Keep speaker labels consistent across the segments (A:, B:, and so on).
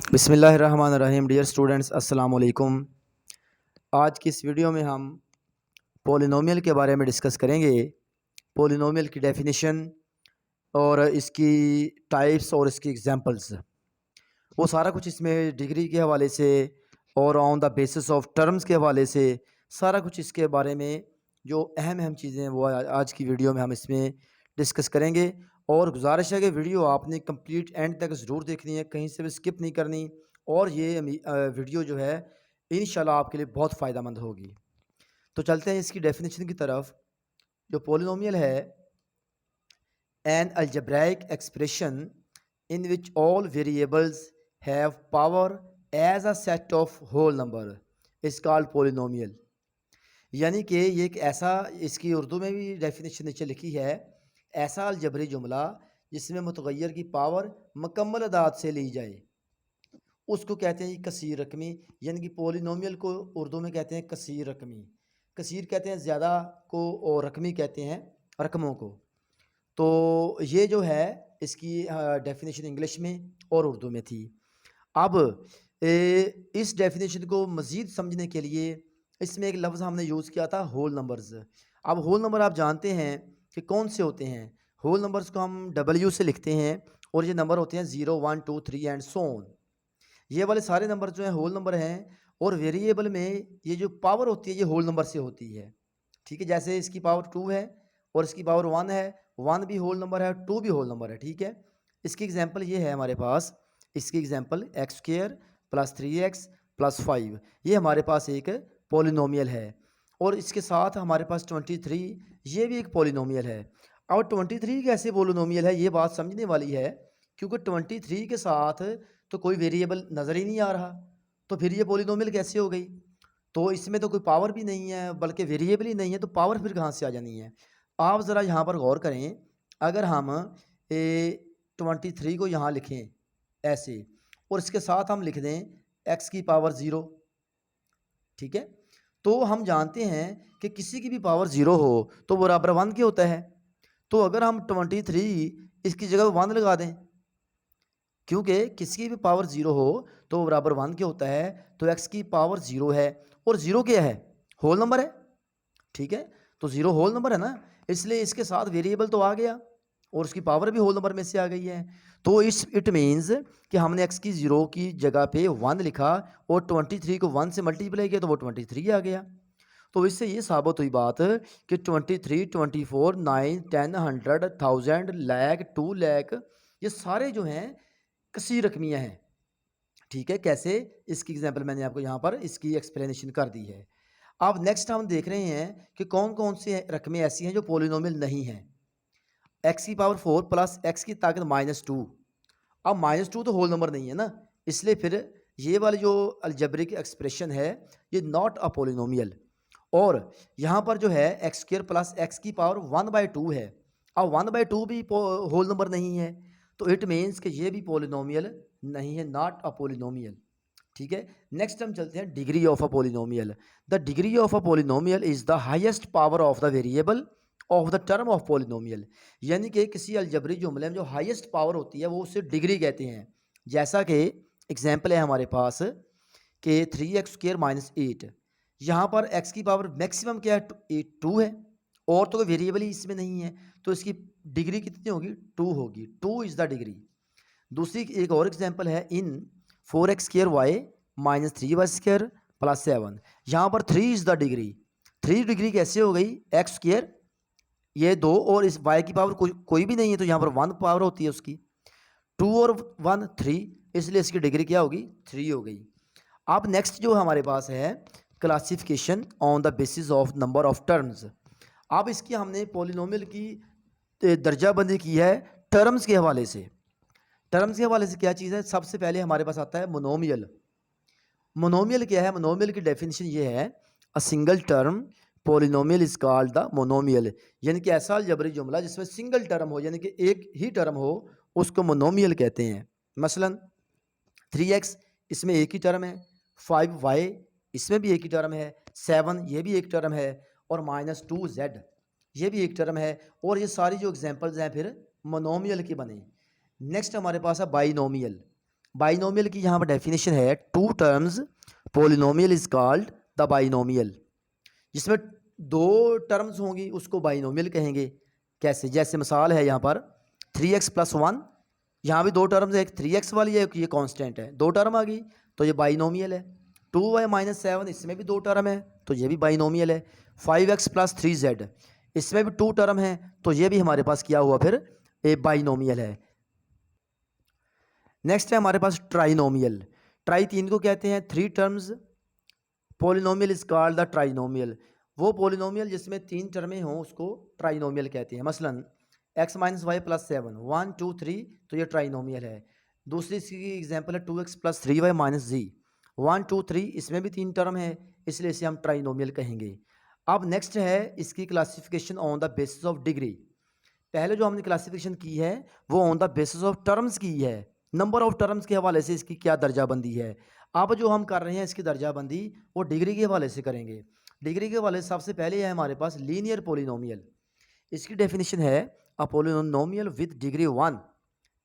A: बिस्मिल्लाहिर्रहमानिर्रहीम। Dear students, अस्सलाम वालेकुम। आज की इस वीडियो में हम पॉलिनोमियल के बारे में डिस्कस करेंगे। पॉलिनोमियल की डेफिनेशन और इसकी टाइप्स और इसकी एग्जांपल्स, वो सारा कुछ इसमें डिग्री के हवाले से और on the basis of terms के हवाले से सारा कुछ इसके बारे में जो अहम अहम चीज़ें हैं वो आज की वीडियो में हम इसमें डिस्कस करेंगे। और गुजारिश है कि वीडियो आपने कंप्लीट एंड तक ज़रूर देखनी है, कहीं से भी स्किप नहीं करनी। और ये वीडियो जो है इंशाल्लाह आपके लिए बहुत फ़ायदेमंद होगी। तो चलते हैं इसकी डेफिनेशन की तरफ। जो पोलिनोमियल है, an algebraic expression in which all variables have power as a set of whole number is called polynomial। यानी कि ये एक ऐसा, इसकी उर्दू में भी डेफिनेशन नीचे लिखी है, ऐसा अलजबरी जुमला जिसमें मुतगैर की पावर मुकम्मल अदाद से ली जाए, उसको कहते हैं कसीर रकमी। यानी कि पोलिनोमियल को उर्दू में कहते हैं कसीर रकमी। कसीर कहते हैं ज़्यादा को और रकमी कहते हैं रकमों को। तो ये जो है इसकी डेफिनेशन इंग्लिश में और उर्दू में थी। अब इस डेफिनेशन को मज़ीद समझने के लिए इसमें एक लफ्ज़ हमने यूज़ किया था, होल नंबर्स। अब होल नंबर आप जानते हैं कि कौन से होते हैं। होल नंबर्स को हम W से लिखते हैं और ये नंबर होते हैं 0 1 2 3 एंड सो ऑन। ये वाले सारे नंबर जो हैं होल नंबर हैं। और वेरिएबल में ये जो पावर होती है ये होल नंबर से होती है। ठीक है, जैसे इसकी पावर 2 है और इसकी पावर 1 है। 1 भी होल नंबर है, 2 भी होल नंबर है। ठीक है, इसकी एग्जांपल ये है हमारे पास। इसकी एग्जांपल x² + 3x + 5, ये हमारे पास एक पोलिनोमियल है। और इसके साथ हमारे पास 23, ये भी एक पोलिनोमियल है। अब 23 कैसे पोलिनोमियल है, ये बात समझने वाली है, क्योंकि 23 के साथ तो कोई वेरिएबल नज़र ही नहीं आ रहा, तो फिर ये पोलिनोमियल कैसे हो गई। तो इसमें तो कोई पावर भी नहीं है, बल्कि वेरिएबल ही नहीं है, तो पावर फिर कहाँ से आ जानी है। आप ज़रा यहाँ पर गौर करें। अगर हम 23 को यहाँ लिखें ऐसे, और इसके साथ हम लिख दें x की पावर 0, ठीक है, तो हम जानते हैं कि किसी की भी पावर 0 हो तो बराबर 1 के होता है। तो अगर हम 23 इसकी जगह 1 लगा दें, क्योंकि किसी की भी पावर 0 हो तो बराबर 1 के होता है, तो x की पावर 0 है। और 0 क्या है, होल नंबर है। ठीक है, तो 0 होल नंबर है ना, इसलिए इसके साथ वेरिएबल तो आ गया और उसकी पावर भी होल नंबर में से आ गई है। तो इट मीन्स कि हमने x की 0 की जगह पे 1 लिखा और 23 को 1 से मल्टीप्लाई किया तो वो 23 आ गया। तो इससे ये साबित हुई बात कि 23, 24, 9, 10, 100, 1000, लाख, 2 लाख, ये सारे जो हैं कसीर रकमियाँ हैं। ठीक है, कैसे, इसकी एग्जांपल मैंने आपको यहाँ पर इसकी एक्सप्लेनेशन कर दी है। अब नेक्स्ट हम देख रहे हैं कि कौन कौन सी रकमें ऐसी हैं जो पोलिनोमियल नहीं हैं। x की पावर 4 प्लस x की ताकत -2। अब -2 तो होल नंबर नहीं है ना, इसलिए फिर ये वाली जो अलजेब्रिक एक्सप्रेशन है ये नॉट अ पोलिनोमियल। और यहाँ पर जो है x² प्लस x की पावर 1/2 है। अब 1/2 भी होल नंबर नहीं है, तो इट मीन्स कि ये भी पोलिनोमियल नहीं है, नॉट अ पोलिनोमियल। ठीक है, नेक्स्ट हम चलते हैं degree of a polynomial. The degree of a polynomial is the highest power of the variable of the term of polynomial. यानी कि किसी अलजबरी जुमले में जो हाईएस्ट पावर होती है वो उसे डिग्री कहते हैं। जैसा कि एग्जांपल है हमारे पास कि 3x² - 8, यहाँ पर x की पावर मैक्सिमम क्या है, 2 है, और तो कोई वेरिएबल ही इसमें नहीं है, तो इसकी डिग्री कितनी होगी, 2 होगी। 2 इज़ द डिग्री। दूसरी एक और एग्जांपल है, इन 4x² y - 3y² + 7, यहाँ पर 3 इज़ द डिग्री। 3 डिग्री कैसे हो गई, x², ये 2 और इस y की पावर कोई भी नहीं है, तो यहाँ पर 1 पावर होती है उसकी। 2 और 1 3, इसलिए इसकी डिग्री क्या होगी, 3 हो गई। अब नेक्स्ट जो हमारे पास है, classification on the basis of number of terms. अब इसकी हमने पोलिनोमियल की दर्जाबंदी की है टर्म्स के हवाले से। टर्म्स के हवाले से क्या चीज़ है, सबसे पहले हमारे पास आता है मोनोमियल। मोनोमियल क्या है, मोनोमियल की डेफिनेशन ये है, a single term polynomial is called the monomial. यानी कि ऐसा अलजबरी जुमला जिसमें सिंगल टर्म हो, यानी कि एक ही टर्म हो, उसको मोनोमियल कहते हैं। मसलन 3x, इसमें एक ही टर्म है। 5y, इसमें भी एक ही टर्म है। 7, ये भी एक टर्म है। और -2z, ये भी एक टर्म है। और ये सारी जो एग्जांपल्स हैं फिर मोनोमियल की बने। नेक्स्ट हमारे पास है बाइनोमियल। बाइनोमियल की यहाँ पर डेफिनेशन है, two terms polynomial is called the binomial. जिसमें दो टर्म्स होंगी उसको बाइनोमियल कहेंगे। कैसे? जैसे मिसाल है यहाँ पर 3x+1, यहाँ भी दो टर्म्स है, एक 3x वाली है, एक ये कांस्टेंट है, दो टर्म आ गई तो ये बाइनोमियल है। 2y-7, इसमें भी दो टर्म है तो ये भी बाइनोमियल है। 5x+3z, इसमें भी टू टर्म है तो ये भी हमारे पास क्या हुआ, फिर ए बाइनोमियल है। नेक्स्ट है हमारे पास ट्राइनोमियल। ट्राई तीन को कहते हैं, three terms polynomial is called the trinomial. वो पोलिनोमियल जिसमें तीन टर्में हों उसको ट्राइनोमियल कहते हैं। मसलन x-y+7, 1 2 3, तो ये ट्राइनोमियल है। दूसरी इसकी एग्जांपल है 2x+3y-z, 1 2 3, इसमें भी तीन टर्म है इसलिए इसे हम ट्राइनोमियल कहेंगे। अब नेक्स्ट है इसकी classification on the basis of degree. पहले जो हमने क्लासिफिकेशन की है वो on the basis of terms की है, नंबर ऑफ टर्म्स के हवाले से इसकी क्या दर्जाबंदी है। अब जो हम कर रहे हैं इसकी दर्जाबंदी वो डिग्री के हवाले से करेंगे। डिग्री के हवाले से सबसे पहले है हमारे पास लीनियर पोलिनोमियल। इसकी डेफिनेशन है, a polynomial with degree 1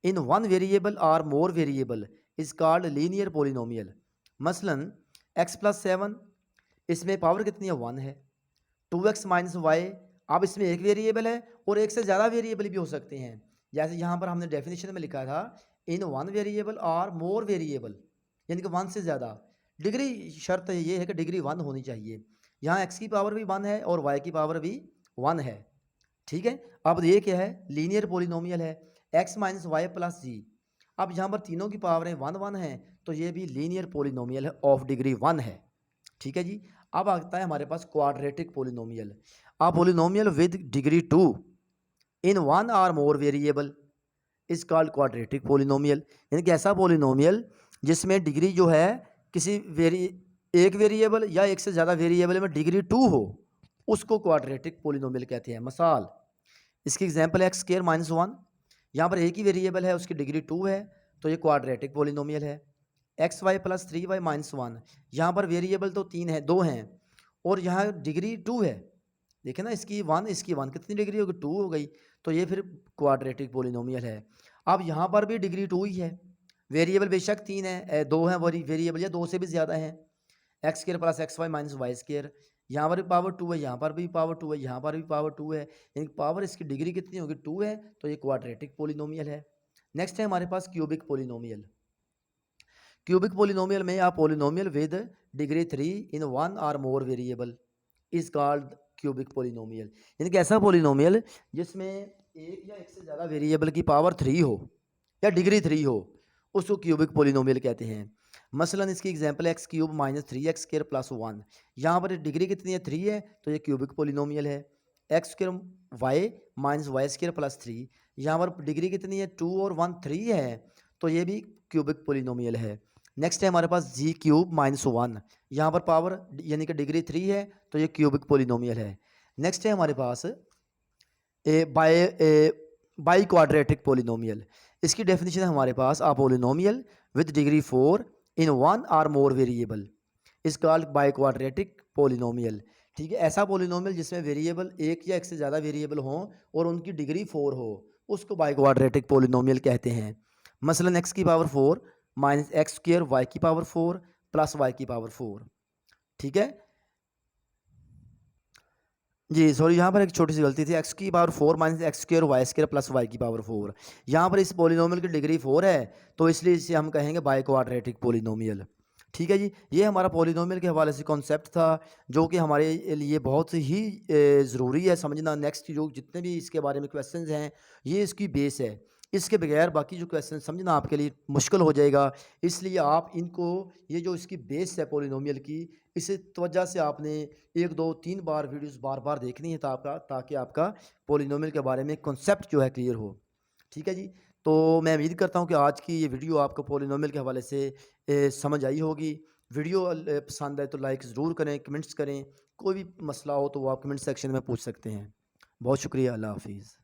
A: in one variable or more variable is called linear polynomial. मसलन x+7, इसमें पावर कितनी है, 1 है। 2x-y, अब इसमें एक वेरिएबल है और एक से ज़्यादा वेरिएबल भी हो सकते हैं। जैसे यहाँ पर हमने डेफिनेशन में लिखा था, इन one variable or more variable, यानी कि 1 से ज़्यादा। डिग्री शर्त ये है कि डिग्री 1 होनी चाहिए। यहाँ x की पावर भी 1 है और y की पावर भी 1 है। ठीक है, अब ये क्या है, लीनियर पोलिनोमियल है, x-y+g। अब यहाँ पर तीनों की पावरें 1 1 हैं तो ये भी लीनियर पोलिनोमियल है ऑफ डिग्री 1 है। ठीक है जी। अब आता है हमारे पास quadratic polynomial. A polynomial with degree 2 in one or more variable is called quadratic polynomial. यानी कि ऐसा पोलिनोमियल जिसमें डिग्री जो है किसी एक वेरिएबल या एक से ज़्यादा वेरिएबल में डिग्री 2 हो उसको क्वाड्रेटिक पोलिनोमियल कहते हैं। मिसाल इसकी एग्जांपल है x²-1, यहाँ पर एक ही वेरिएबल है उसकी डिग्री 2 है तो ये क्वाड्रेटिक पोलिनोमियल है। xy+3y-1, यहाँ पर वेरिएबल तो 3 है, 2 हैं और यहाँ डिग्री 2 है। देखें ना, इसकी 1 इसकी 1, कितनी डिग्री होगी, 2 हो गई, तो ये फिर क्वाड्रेटिक पोलिनोमियल है। अब यहाँ पर भी डिग्री 2 ही है, वेरिएबल बेशक 3 है, 2 हैं वेरिएबल या 2 से भी ज़्यादा हैं। x² + xy-y², यहाँ पर भी पावर 2 है, यहाँ पर भी पावर 2 है, यहाँ पर भी पावर 2 है, यानी पावर इसकी डिग्री कितनी होगी, 2 है, तो ये क्वाड्रेटिक पोलिनोमियल है। नेक्स्ट है हमारे पास क्यूबिक पोलिनोमियल। क्यूबिक पोलिनोमियल में आप polynomial with degree 3 in one or more variable is called cubic polynomial. यानी कि ऐसा पोलिनोमियल जिसमें एक या एक से ज़्यादा वेरिएबल की पावर 3 हो या डिग्री 3 हो उसको क्यूबिक पोलिनोमियल कहते हैं। मसलन इसकी एग्जांपल x³ - 3x² + 1, यहाँ पर डिग्री कितनी है, 3 है, तो ये क्यूबिक पोलिनोमियल है। x² - y² + 3, यहाँ पर डिग्री कितनी है, 2 और 1 3 है, तो ये भी क्यूबिक पोलिनोमियल है। नेक्स्ट है हमारे पास g³ - 1, यहाँ पर पावर यानी कि डिग्री 3 है तो ये क्यूबिक पोलिनोमियल है। नेक्स्ट है हमारे पास बाई क्वाड्रेटिक पोलिनोमियल। इसकी डेफिनेशन है हमारे पास, a polynomial with degree 4 in one or more variable is called biquadratic polynomial. ठीक है, ऐसा पोलिनोमियल जिसमें वेरिएबल एक या एक से ज़्यादा वेरिएबल हों और उनकी डिग्री 4 हो उसको बाई क्वाड्रेटिक पोलिनोमियल कहते हैं। मसलन x⁴ - x² y⁴ + y⁴। ठीक है जी, सॉरी, यहाँ पर एक छोटी सी गलती थी, x⁴ - x² y² + y⁴। यहाँ पर इस पोलिनोमियल की डिग्री 4 है तो इसलिए इसे हम कहेंगे बाई क्वाड्रेटिक पोलिनोमियल। ठीक है जी, ये हमारा पोलिनोमियल के हवाले से कॉन्सेप्ट था जो कि हमारे लिए बहुत ही ज़रूरी है समझना। नेक्स्ट जो जितने भी इसके बारे में क्वेश्चंस हैं ये इसकी बेस है, इसके बगैर बाकी जो क्वेश्चन समझना आपके लिए मुश्किल हो जाएगा। इसलिए आप इनको, ये जो इसकी बेस है पोलिनोमियल की, इस तवज्जो से आपने 1 2 3 बार वीडियोस बार बार देखनी है ताकि आपका पोलिनोमियल के बारे में कॉन्सेप्ट जो है क्लियर हो। ठीक है जी, तो मैं उम्मीद करता हूँ कि आज की ये वीडियो आपको पोलिनोमियल के हवाले से समझ आई होगी। वीडियो पसंद आए तो लाइक ज़रूर करें, कमेंट्स करें, कोई भी मसला हो तो वो आप कमेंट सेक्शन में पूछ सकते हैं। बहुत शुक्रिया, अल्लाह हाफिज़।